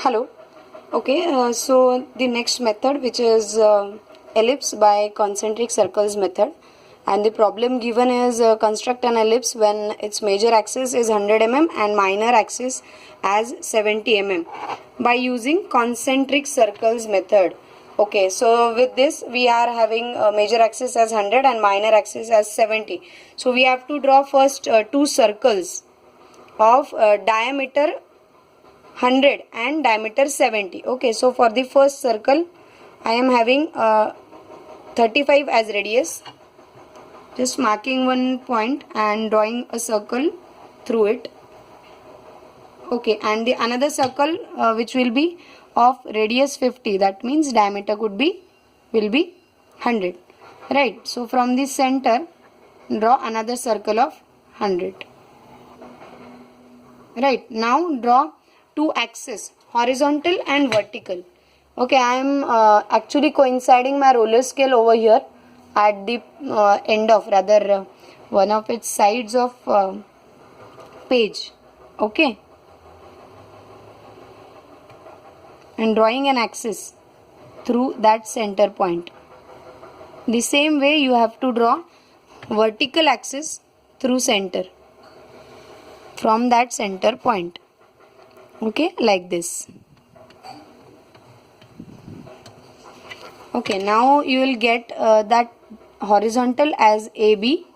Hello. Okay, so the next method, which is ellipse by concentric circles method, and the problem given is construct an ellipse when its major axis is 100 mm and minor axis as 70 mm by using concentric circles method. Okay, so with this we are having major axis as 100 and minor axis as 70. So we have to draw first two circles of diameter 100 and diameter 70. Okay, so for the first circle I am having 35 as radius, just marking one point and drawing a circle through it. Okay, and the another circle which will be of radius 50, that means diameter will be 100, right? So from the center draw another circle of 100. Right, now draw two axes, horizontal and vertical. Okay, I am actually coinciding my roller scale over here at the end of, rather one of its sides of page. Okay, and drawing an axis through that center point. The same way you have to draw vertical axis through center from that center point. Okay, like this. Okay, now you will get that horizontal as AB,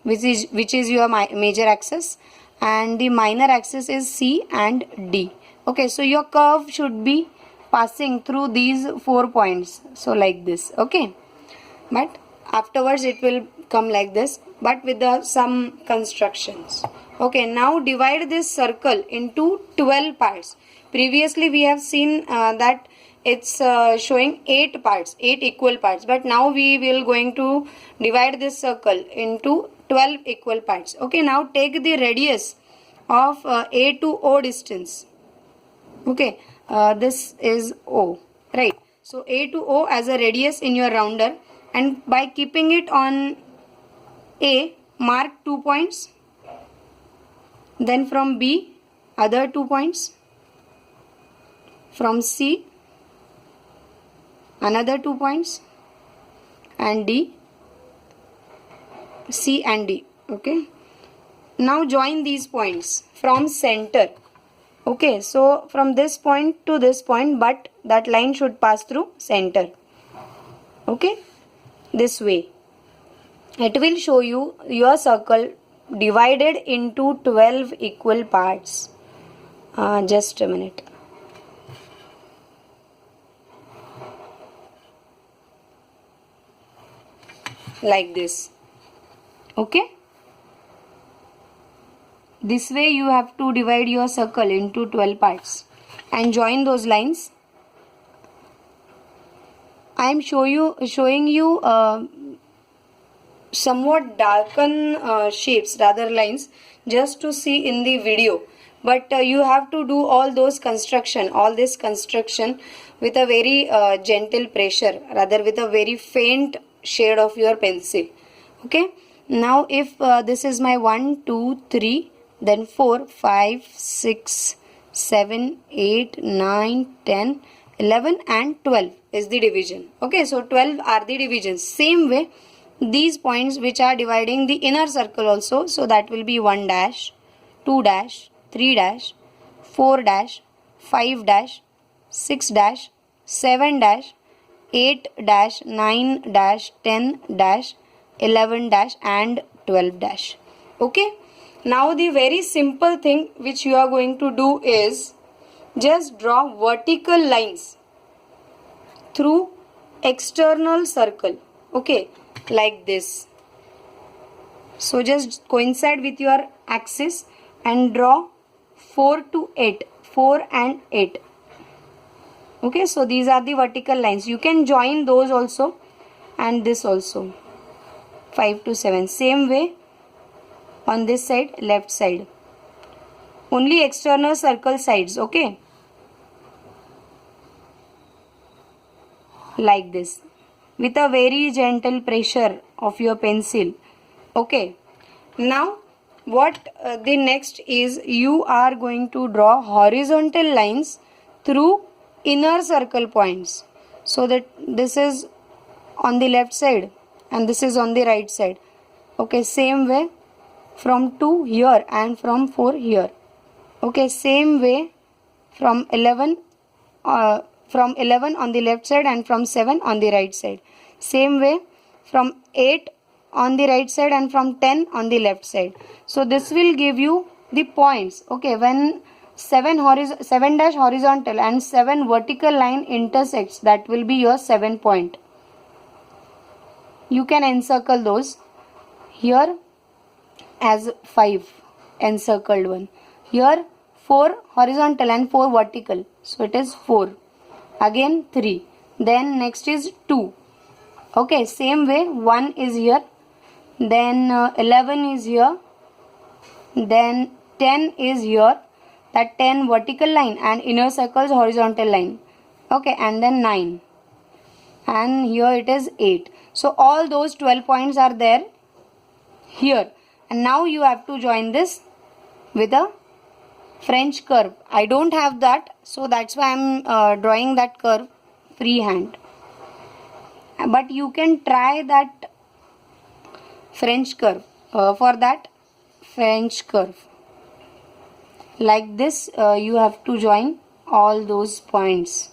which is your major axis, and the minor axis is C and D. Okay, so your curve should be passing through these 4 points, so like this. Okay, but afterwards it will come like this, but with some constructions. Okay, now divide this circle into 12 parts. Previously we have seen that it's showing 8 parts, 8 equal parts, but now we will going to divide this circle into 12 equal parts. Okay, now take the radius of A to O distance. Okay, this is O, right? So A to O as a radius in your rounder, and by keeping it on A, mark 2 points. Then from B, other 2 points. From C, another 2 points. And D, C and D. Okay. Now join these points from center. Okay, so from this point to this point, but that line should pass through center. Okay, this way. It will show you your circle divided into 12 equal parts. Just a minute. Like this. Okay. This way you have to divide your circle into 12 parts and join those lines. I am showing you somewhat darken shapes, rather lines, just to see in the video, but you have to do all this construction with a very gentle pressure, rather with a very faint shade of your pencil. Okay, now if this is my 1 2 3, then 4 5 6 7 8 9 10 11 and 12 is the division. Okay, so 12 are the divisions. Same way these points which are dividing the inner circle also, so that will be 1 dash, 2 dash, 3 dash, 4 dash, 5 dash, 6 dash, 7 dash, 8 dash, 9 dash, 10 dash, 11 dash and 12 dash. Okay, now the very simple thing which you are going to do is just draw vertical lines through external circle. Okay, like this. So just coincide with your axis and draw 4 to 8, 4 and 8. Okay, so these are the vertical lines. You can join those also and this also, 5 to 7. Same way on this side, left side. Only external circle sides. Okay, like this, with a very gentle pressure of your pencil. Okay, now what the next is, you are going to draw horizontal lines through inner circle points. So that this is on the left side and this is on the right side. Okay, same way from 2 here and from 4 here. Okay, same way from 11 on the left side and from 7 on the right side. Same way from 8 on the right side and from 10 on the left side. So this will give you the points. Okay, when 7 dash horizontal and 7 vertical line intersects, that will be your 7 point. You can encircle those. Here as 5 encircled one. Here 4 horizontal and 4 vertical. So it is 4. Again 3. Then next is 2. Okay, same way 1 is here. Then 11 is here. Then 10 is here. That 10 vertical line and inner circles horizontal line. Okay, and then 9. And here it is 8. So all those 12 points are there here. And now you have to join this with a French curve. I don't have that, so that's why I'm drawing that curve freehand. But you can try that French curve. For that French curve, like this, you have to join all those points.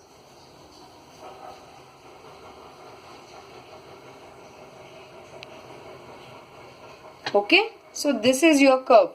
Okay, so this is your curve.